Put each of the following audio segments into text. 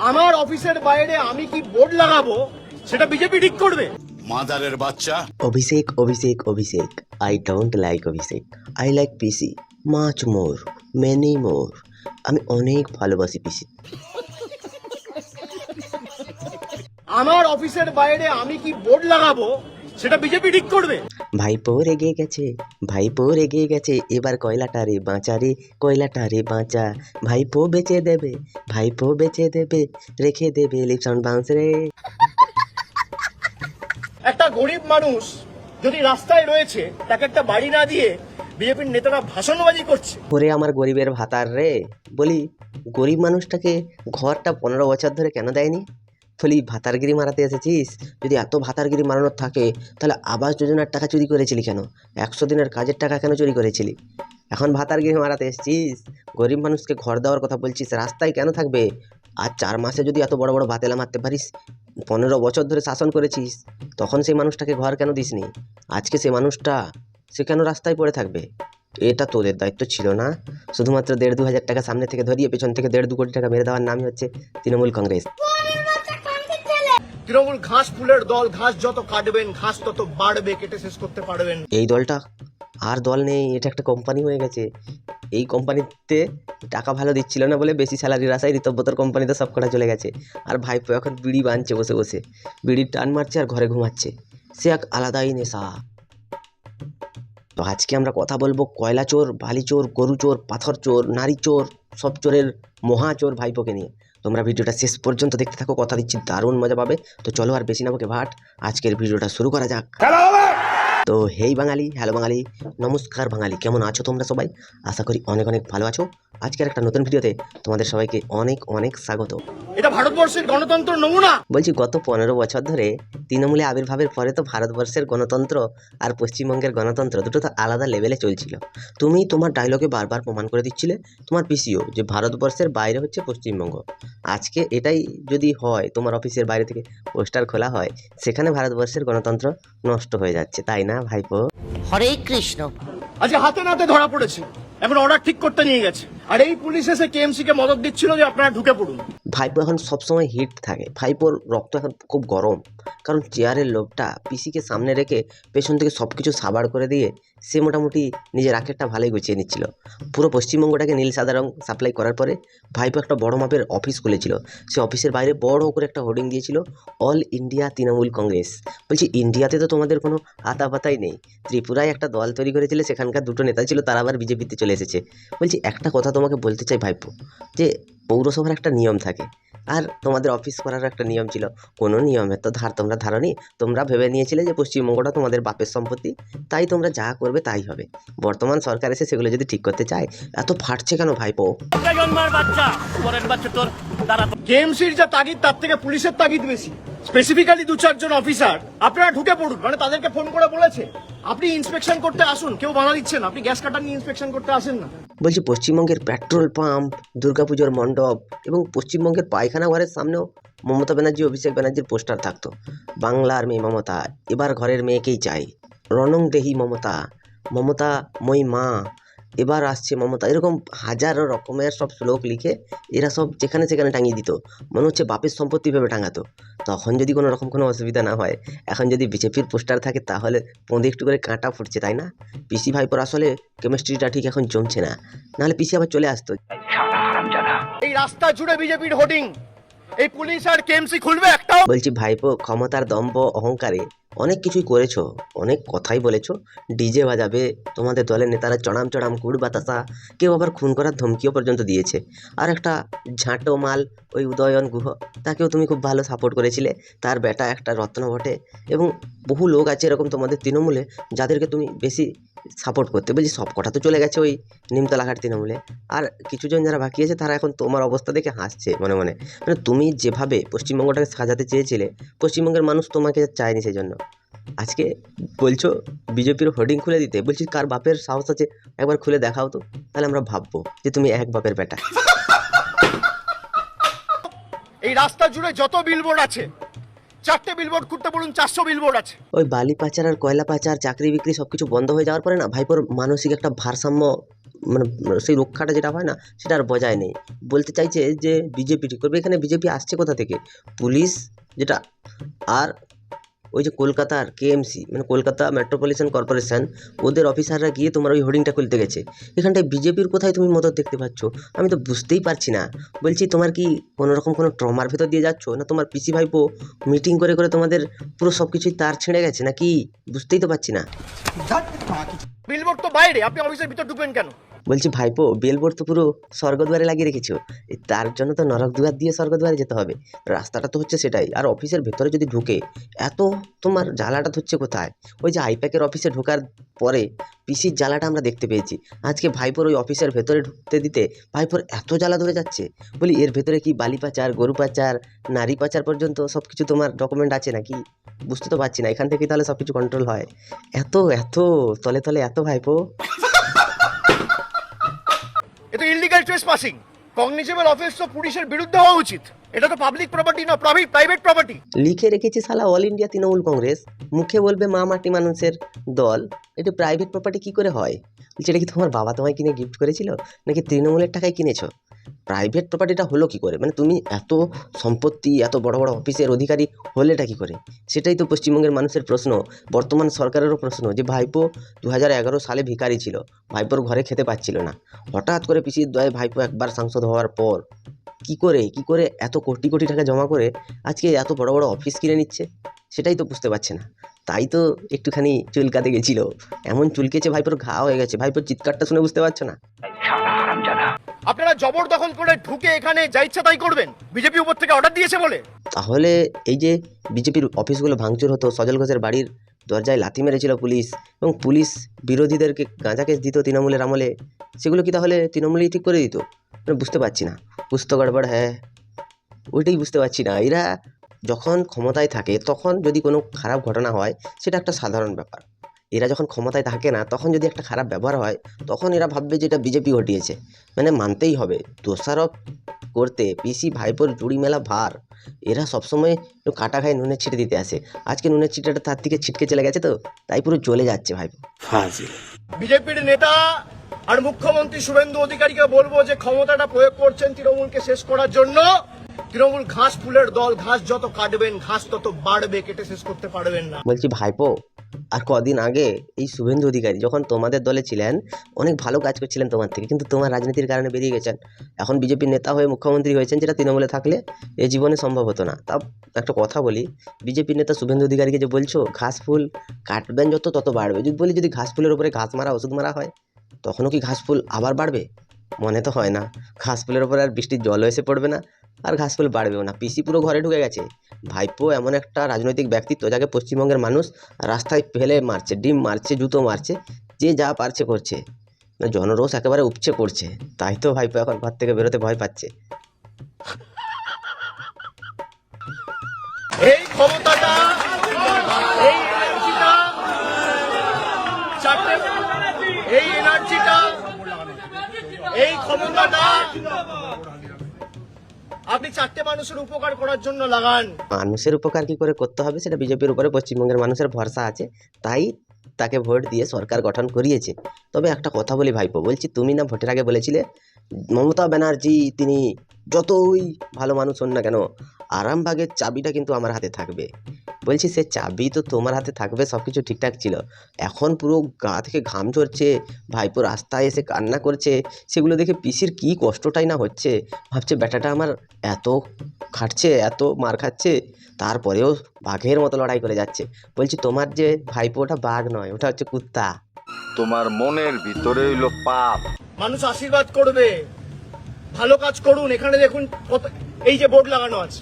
আমার অফিসের বাইরে আমি কি বোর্ড লাগাবো সেটা বিজেপি ঠিক করবে। মাদারের বাচ্চা। Abhishek Abhishek Abhishek, I don't like Abhishek, I like PC much more, many more. আমি অনেক ভালোবাসি পিসি। আমার অফিসের বাইরে আমি কি বোর্ড লাগাবো সেটা বিজেপি ঠিক করবে। ভাইপো রেগে গেছে, ভাইপো রেগে গেছে, এবার কয়লাটা রে বাঁচা রে, কয়লাটা রে বাঁচা। ভাইপো বেচে দেবে, ভাইপো বেচে দেবে, রেখে দেবে লিপসন বাউন্স রে। একটা গরিব মানুষ যদি রাস্তায় রয়েছে তাকে একটা বাড়ি না দিয়ে বিজেপির নেতারা ভাষণবাজি করছে। ওরে আমার গরিবের ভাতার রে, বলি গরিব মানুষটাকে ঘরটা 15 বছর ধরে কেন দেয়নি? বলি ভাতারগিরি মারাতে এসেছিস? যদি এত ভাতারগিরি মারানোর থাকে তাহলে আবাস যোজনার টাকা চুরি করেছিলি কেন? 100 দিনের কাজের টাকা কেন চুরি করেছিলি? এখন ভাতারগিরি মারাতে এসেছিস? গরিব মানুষকে ঘর দেওয়ার কথা বলছিস, রাস্তায় কেন থাকবে? আর 4 মাসে যদি এত বড় বড় ভাতেলা মারতে পারিস, 15 বছর ধরে শাসন করেছিস, তখন সেই মানুষটাকে ঘর কেন দিসনি? আজকে সে মানুষটা সে কেন রাস্তায় পড়ে থাকবে? এটা তোদের দায়িত্ব ছিল না? শুধুমাত্র 1.5-2 হাজার টাকা সামনে থেকে ধরিয়ে পেছন থেকে 1.5-2 কোটি টাকা মেরে দেওয়ার নামই হচ্ছে তৃণমূল কংগ্রেস। তৃণমূল ঘাস ফুলের দল, ঘাস যত কাটবেন ঘাস তত বাড়বে, কেটে শেষ করতে পারবেন। এই দলটা আর দল নেই, এটা একটা কোম্পানি হয়ে গেছে। এই কোম্পানিতে টাকা ভালো দিচ্ছিল না বলে বেশি স্যালারির আশায় ঋতব্রতর কোম্পানিতে সব কটা চলে গেছে। আর ভাইপো এখন বিড়ি বাঁধছে বসে বসে, বিড়ির টান মারছে আর ঘরে ঘুমাচ্ছে। সে এক আলাদাই নেশা। তো আজকে আমরা কথা বলবো কয়লা চোর, বালি চোর, গরু চোর, পাথর চোর, নারী চোর, সব চোরের মহা চোর ভাইপোকে নিয়ে। তোমরা ভিডিওটা শেষ পর্যন্ত দেখতে থাকো, কথা দিচ্ছি দারুণ মজা পাবে। তো চলো আর বেশি না বকে ভাট, আজকের ভিডিওটা শুরু করা যাক। তো হেই বাঙালি, হ্যালো বাঙালি, নমস্কার বাঙালি, কেমন আছো তোমরা সবাই? আশা করি অনেক অনেক ভালো আছো। আজকের একটা নতুন ভিডিওতে তোমাদের সবাইকে অনেক অনেক স্বাগত। এটা ভারতবর্ষের গণতন্ত্র নমুনা। বলছি গত 15 বছর ধরে তৃণমূলে আবির্ভাবের পরে তো ভারতবর্ষের গণতন্ত্র আর পশ্চিমবঙ্গের গণতন্ত্র দুটো তো আলাদা লেভেলে চলছিল। তুমি তোমার ডায়লগে বারবার প্রমাণ করে দিচ্ছিলে, তোমার পিসিও, যে ভারতবর্ষের বাইরে হচ্ছে পশ্চিমবঙ্গ। আজকে এটাই যদি হয়, তোমার অফিসের বাইরে থেকে পোস্টার খোলা হয়, সেখানে ভারতবর্ষের গণতন্ত্র নষ্ট হয়ে যাচ্ছে, তাই না ভাইপো? হরে কৃষ্ণ। আজকে হাতে নাতে ধরা পড়েছে, এখন অর্ডার ঠিক করতে নিয়ে গেছে। আর এই পুলিশ এসে কেএমসি কে মদত দিচ্ছিল যে আপনারা ঢুকে পড়ুন। ভাইপো এখন সবসময় হিট থাকে, ভাইপোর রক্ত এখন খুব গরম। কারণ চেয়ারের লোভটা পিসিকে সামনে রেখে পেছন থেকে সব কিছু সাবাড় করে দিয়ে সে মোটামুটি নিজের রাকেটটা ভালোই গুছিয়ে নিচ্ছিল। পুরো পশ্চিমবঙ্গটাকে নীল সাদা রং সাপ্লাই করার পরে ভাইপো একটা বড় মাপের অফিস খুলেছিল। সে অফিসের বাইরে বড় করে একটা হোর্ডিং দিয়েছিল, অল ইন্ডিয়া তৃণমূল কংগ্রেস। বলছি ইন্ডিয়াতে তো তোমাদের কোনো আতাপাতাই নেই, ত্রিপুরায় একটা দল তৈরি করেছিলে, সেখানকার দুটো নেতা ছিল, তারা আবার বিজেপিতে চলে এসেছে। বলছি একটা কথা তোমাকে বলতে চাই ভাইপো, যে পৌরসভার একটা নিয়ম থাকে আর তোমাদের অফিস করারও একটা নিয়ম ছিল। কোনো নিয়মের তো ধার তোমরা ধারনি। তোমরা ভেবে নিয়েছিলে যে পশ্চিমবঙ্গটা তোমাদের বাপের সম্পত্তি, তাই তোমরা যা করবে তাই হবে। বর্তমান সরকার এসে সেগুলো যদি ঠিক করতে চায়, এত ফাটছে কেন ভাইপো? কেএমসির যা তাগিদ তার থেকে পুলিশের তাগিদ বেশি। স্পেসিফিক্যালি 2-4 জন অফিসার আপনারা ঢুকে পড়ুন, মানে তাদেরকে ফোন করে বলেছে আপনি ইন্সপেকশন করতে আসুন। কেউ বাধা দিচ্ছেন, আপনি গ্যাস কাটার নিয়ে ইন্সপেকশন করতে আসেন না। বলছি পশ্চিমবঙ্গের পেট্রোল পাম্প, দুর্গাপুজোর মণ্ডপ এবং পশ্চিমবঙ্গের পায়খানা ঘরের সামনেও মমতা ব্যানার্জি, অভিষেক ব্যানার্জির পোস্টার থাকতো। বাংলার মেয়ে মমতা, এবার ঘরের মেয়েকেই চাই। রণং দেহি মমতা, মমতা মই মা, এবার আসছে মমতা, এরকম হাজারো রকমের সব শ্লোক লিখে এরা সব যেখানে সেখানে টাঙিয়ে দিত। মনে হচ্ছে বাপের সম্পত্তি ভেবে টাঙাতো। তখন যদি কোনো রকম কোনো অসুবিধা না হয়, এখন যদি বিজেপির পোস্টার থাকে তাহলে পোঁদে একটু করে কাঁটা ফুটছে, তাই না? পিসি ভাইপোর আসলে কেমিস্ট্রিটা ঠিক এখন জমছে না, নাহলে পিসি আবার চলে আসতো। এই রাস্তা জুড়ে বিজেপির হোর্ডিং, এই পুলিশ আর কেএমসি খুলবে একটাও। বলছি ভাইপো, ক্ষমতার দম্ভ অহংকারে অনেক কিছুই করেছো, অনেক কথাই বলেছো। ডিজে বাজাবে, তোমাদের দলের নেতারা চড়াম চড়াম কুড় বাতাসা, কেউ আবার খুন করার ধমকিও পর্যন্ত দিয়েছে। আর একটা ঝাঁটো মাল, ওই উদয়ন গুহ, তাকেও তুমি খুব ভালো সাপোর্ট করেছিলে। তার বেটা একটা রত্ন বটে, এবং বহু লোক আছে এরকম তোমাদের তৃণমূলে যাদেরকে তুমি বেশি সাপোর্ট করতে। বলছি সব কটা তো চলে গেছে ওই নিমতলাঘাট তৃণমূলে, আর কিছুজন যারা বাকি আছে তারা এখন তোমার অবস্থা দেখে হাসছে মনে মনে। মানে তুমি যেভাবে পশ্চিমবঙ্গটাকে সাজাতে চেয়েছিলে, পশ্চিমবঙ্গের মানুষ তোমাকে চায়নি, সেই জন্য আজকে বলছো বিজেপির হোর্ডিং খুলে দিতে। বলছি কার বাপের সাহস আছে, একবার খুলে দেখাও তো, তাহলে আমরা ভাববো যে তুমি এক বাপের বেটা। এই রাস্তা জুড়ে যত বিলবোর্ড আছে, 4টে বিলবোর্ড করতে বলুন, 400 বিলবোর্ড আছে। ওই বালি পাচার আর কয়লা পাচার, চাকরি বিক্রি সবকিছু বন্ধ হয়ে যাওয়ার পরে না ভাইপোর মানসিক একটা ভারসাম্য মানে সেই রক্ষাটা যেটা হয় না সেটা আর বজায় নেই। বলতে চাইছে যে বিজেপি ঠিক করবে। এখানে বিজেপি আসছে কোথা থেকে? পুলিশ যেটা, আর ওই যে কলকাতার কেএমসি মানে কলকাতা মেট্রোপলিটন কর্পোরেশন, ওদের অফিসাররা গিয়ে তোমার ওই হোর্ডিংটা খুলতে গেছে। এখানটায় বিজেপির কোথায় তুমি মদত দেখতে পাচ্ছ? আমি তো বুঝতেই পারছি না। বলছি তোমার কি কোনোরকম কোনো ট্রমার ভেতর দিয়ে যাচ্ছ, না তোমার পিসি ভাইপো মিটিং করে করে তোমাদের পুরো সব কিছুই তার ছিঁড়ে গেছে নাকি? বুঝতেই তো পারছি না। বিলবোর্ড তো বাইরে, আপনি অফিসের ভিতর ঢুকবেন কেন? বলছি ভাইপো বেলবোর্ড তো পুরো স্বর্গদ্বারে লাগিয়ে রেখেছো, তার জন্য তো নরক দুয়ার দিয়ে স্বর্গদ্বারে যেতে হবে। রাস্তাটা তো হচ্ছে সেটাই। আর অফিসের ভেতরে যদি ঢুকে এত তোমার জ্বালাটা ধরছে কোথায়? ওই যে আইপ্যাকের অফিসে ঢোকার পরে পিসির জ্বালাটা আমরা দেখতে পেয়েছি। আজকে ভাইপোর ওই অফিসের ভেতরে ঢুকতে দিতে ভাইপোর এত জ্বালা ধরে যাচ্ছে। বলি এর ভেতরে কি বালি পাচার, গরু পাচার, নারী পাচার পর্যন্ত সব কিছু তোমার ডকুমেন্ট আছে নাকি? বুঝতে তো পারছি না। এখান থেকে তাহলে সব কিছু কন্ট্রোল হয়? এত এত তলে তলে এত ভাইপো। এটা ইললিগাল ট্রেসপাসিং। কগনিজেবল অফেন্স তো পুলিশের বিরুদ্ধে হওয়া উচিত। এটা তো পাবলিক প্রপার্টি না, প্রাইভেট প্রপার্টি। লিখে রেখেছে শালা অল ইন্ডিয়া তৃণমূল কংগ্রেস, মুখে বলবে মা মাটি মানুষের দল। এটা প্রাইভেট প্রপার্টি কি করে হয়? বলছে এটা কি তোমার বাবা তোমায় কিনে গিফট করেছিল, নাকি তৃণমূলের টাকায় কিনেছো? প্রাইভেট প্রপার্টিটা হলো কি করে? মানে তুমি এত সম্পত্তি, এত বড় বড় অফিসের অধিকারী হলেটা কি করে? সেটাই তো পশ্চিমবঙ্গের মানুষের প্রশ্ন, বর্তমান সরকারেরও প্রশ্ন। যে ভাইপো 2011 সালে ভিখারি ছিল, ভাইপোর ঘরে খেতে পাচ্ছিল না, হঠাৎ করে পিসির দয়ে ভাইপো একবার সাংসদ হওয়ার পর কি করে এত কোটি কোটি টাকা জমা করে আজকে এত বড় বড় অফিস কিনে নিচ্ছে? সেটাই তো বুঝতে পারছে না। তাই তো একটুখানি চুলকাতে গেছিল, এমন চুলকেছে ভাইপোর ঘা হয়ে গেছে। ভাইপোর চিৎকারটা শুনে বুঝতে পারছো না? আপনারা জবরদখল করে ঢুকে এখানে যা ইচ্ছা তাই করবেন, বিজেপি উপর থেকে অর্ডার দিয়েছে বলে? তাহলে এই যে বিজেপির অফিসগুলো ভাঙচুর হতো, সজল ঘোষের বাড়ির দরজায় লাথি মেরেছিল পুলিশ, এবং পুলিশ বিরোধীদেরকে গাঁজা কেস দিত তৃণমূলের আমলে, সেগুলো কি তাহলে তৃণমূলই ঠিক করে দিত? মানে বুঝতে পারছি না। কুছ তো গড়বড় হ্যাঁ, ওইটাই বুঝতে পারছি না। এরা যখন ক্ষমতায় থাকে তখন যদি কোনো খারাপ ঘটনা হয় সেটা একটা সাধারণ ব্যাপার। এরা যখন ক্ষমতায় থাকে না তখন যদি একটা খারাপ ব্যবহার হয় তখন এরা ভাববে যে এটা বিজেপি ঘটিয়েছে। মানে মানতেই হবে, দোষারোপ করতে পিসি ভাইপোর জুড়ি মেলা ভার। এরা সবসময় কাটা খায় নুনের ছিটে দিতে আসে। আজকে নুনের ছিটেটা তার থেকে ছিটকে চলে গেছে, তো তাই পুরো জ্বলে যাচ্ছে ভাইপো। বিজেপির নেতা আর মুখ্যমন্ত্রী শুভেন্দু অধিকারীকে বলবো যে ক্ষমতাটা প্রয়োগ করছেন তৃণমূলকে শেষ করার জন্য। তৃণমূল ঘাস ফুলের দল, ঘাস যত কাটবেন ঘাস তত বাড়বে, কেটে শেষ করতে পারবেন না। বলছি ভাইপো, আর কদিন আগে এই শুভেন্দু অধিকারী যখন তোমাদের দলে ছিলেন অনেক ভালো কাজ করছিলেন তোমার থেকে, কিন্তু তোমার রাজনীতির কারণে বেরিয়ে গেছেন। এখন বিজেপির নেতা হয়ে মুখ্যমন্ত্রী হয়েছেন, যেটা তৃণমূলে থাকলে এ জীবনে সম্ভব হতো না। তা একটা কথা বলি, বিজেপির নেতা শুভেন্দু অধিকারীকে যে বলছো ঘাস ফুল কাটবেন যত তত বাড়বে, যদি বলি যদি ঘাস ফুলের উপরে ঘাস মারা ওষুধ মারা হয় তখনও কি ঘাস ফুল আবার বাড়বে? মনে তো হয় না। ঘাস ফুলের উপরে আর বৃষ্টির জলও এসে পড়বে না, আর ঘাস ফুল বাড়বেও না। পিসি পুরো ঘরে ঢুকে গেছে। ভাইপো এমন একটা রাজনৈতিক ব্যক্তিত্ব যাকে পশ্চিমবঙ্গের মানুষ রাস্তায় ফেলে মারছে, ডিম মারছে, জুতো মারছে, যে যা পারছে করছে। মানে জনরোষ একেবারে উপচে পড়ছে। তাই তো ভাইপো এখন ঘর থেকে বেরোতে ভয় পাচ্ছে। এই ক্ষমতাটা, এই এনার্জিটা, এই এনার্জিটা, এই ক্ষমতাটা আপনি চারটে মানুষের উপকার করার জন্য লাগান। মানুষের উপকার কি করে করতে হবে সেটা বিজেপির উপরে পশ্চিমবঙ্গের মানুষের ভরসা আছে, তাই তাকে ভোট দিয়ে সরকার গঠন করিয়েছে। তবে একটা কথা বলি ভাইপো, বলছি তুমি না ভোটের আগে বলেছিলে মমতা ব্যানার্জি তিনি যতই ভালো মানুষ হন না কেন আরামবাগের চাবিটা কিন্তু আমার হাতে থাকবে। বলছি সে চাবি তো তোমার হাতে থাকবে, সব কিছু ঠিকঠাক ছিল, এখন পুরো গা থেকে ঘাম ঝরছে, ভাইপো রাস্তায় এসে কান্না করছে, সেগুলো দেখে পিসির কী কষ্টটাই না হচ্ছে। ভাবছে ব্যাটাটা আমার এত খাটছে, এত মার খাচ্ছে, তারপরেও বাঘের মতো লড়াই করে যাচ্ছে। বলছি তোমার যে ভাইপো ওটা বাঘ নয়, ওটা হচ্ছে কুত্তা। তোমার মনের ভিতরে হইলো পাপ। মানুষ আশীর্বাদ করবে, ভালো কাজ করুন। এখানে দেখুন কত, এই যে বোর্ড লাগানো আছে,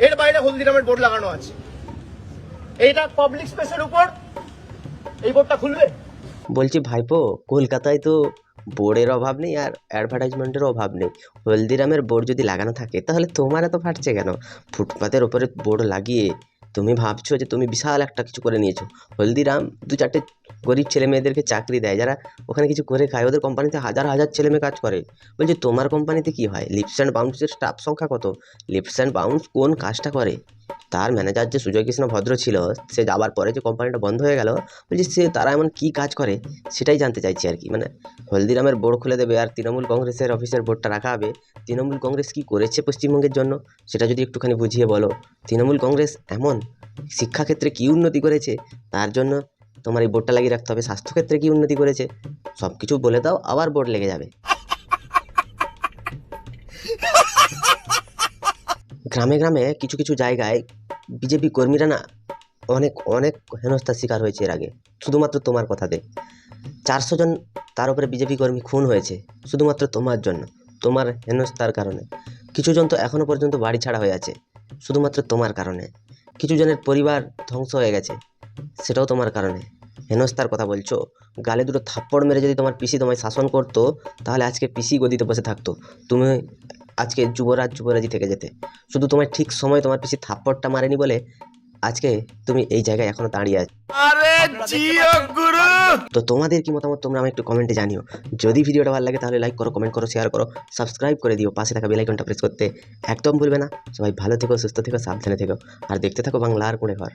এর বাইরে হলদিরামের বোর্ড লাগানো আছে, এইটা পাবলিক স্পেসের উপর এই বোর্ডটা খুলবে? বলছি ভাইপো কলকাতায় তো বোর্ডের অভাব নেই আর অ্যাডভার্টাইজমেন্টেরও অভাব নেই। হলদিরামের বোর্ড যদি লাগানো থাকে তাহলে তোমার এত ফাটছে কেন? ফুটপাতের ওপরে বোর্ড লাগিয়ে তুমি ভাবছো যে তুমি বিশাল একটা কিছু করে নিয়েছো। হলদিরাম দু চারটে গরিব ছেলে মেয়েদেরকে চাকরি দেয়, যারা ওখানে কিছু করে খায়। ওদের কোম্পানিতে হাজার হাজার ছেলে মেয়ে কাজ করে। বলছি তোমার কোম্পানিতে কি হয়? লিপস অ্যান্ড বাউন্সের স্টাফ সংখ্যা কত? লিপস অ্যান্ড বাউন্স কোন কাজটা করে তার ম্যানেজার যে সুজয় কৃষ্ণ ভদ্র ছিল, সে যাবার পরে যে কোম্পানিটা বন্ধ হয়ে গেল, বলছি সে তারা এমন কী কাজ করে সেটাই জানতে চাইছি আর কি। মানে হলদিরামের বোর্ড খুলে দেবে আর তৃণমূল কংগ্রেসের অফিসের বোর্ডটা রাখা হবে। তৃণমূল কংগ্রেস কী করেছে পশ্চিমবঙ্গের জন্য সেটা যদি একটুখানি বুঝিয়ে বলো। তৃণমূল কংগ্রেস এমন শিক্ষাক্ষেত্রে কী উন্নতি করেছে তার জন্য তোমার এই বোর্ডটা লাগিয়ে রাখতে হবে। স্বাস্থ্যক্ষেত্রে কী উন্নতি করেছে সব কিছু বলে দাও, আবার বোর্ড লেগে যাবে। গ্রামে গ্রামে কিছু কিছু জায়গায় বিজেপি কর্মীরা না অনেক অনেক হেনস্থার শিকার হয়েছে এর আগে, শুধুমাত্র তোমার কথাতে। 400 জন তার উপরে বিজেপি কর্মী খুন হয়েছে শুধুমাত্র তোমার জন্য, তোমার হেনস্থার কারণে। কিছু জন তো এখনও পর্যন্ত বাড়ি ছাড়া হয়ে আছে শুধুমাত্র তোমার কারণে। কিছু জনের পরিবার ধ্বংস হয়ে গেছে সেটাও তোমার কারণে। হেনস্থার কথা বলছো, গালে দুটো থাপ্পড় মেরে যদি তোমার পিসি তোমায় শাসন করতো তাহলে আজকে পিসি গদিতে বসে থাকতো, তুমি আজকে যুবরাজি থেকে যেতে। শুধু তোমায় ঠিক সময় তোমার পিসি থাপ্পড়টা মারেনি বলে আজকে তুমি এই জায়গায় এখনো দাঁড়িয়ে আছো। তো তোমাদের কি মতামত তোমরা আমি একটু কমেন্টে জানিও। যদি ভিডিওটা ভালো লাগে তাহলে লাইক করো, কমেন্ট করো, শেয়ার করো, সাবস্ক্রাইব করে দিও, পাশে থাকা বেল আইকনটা প্রেস করতে একদম ভুলবে না। সবাই ভালো থেকো, সুস্থ থেকো, সাবধানে থেকো আর দেখতে থাকো বাংলার কুঁড়ে ঘর।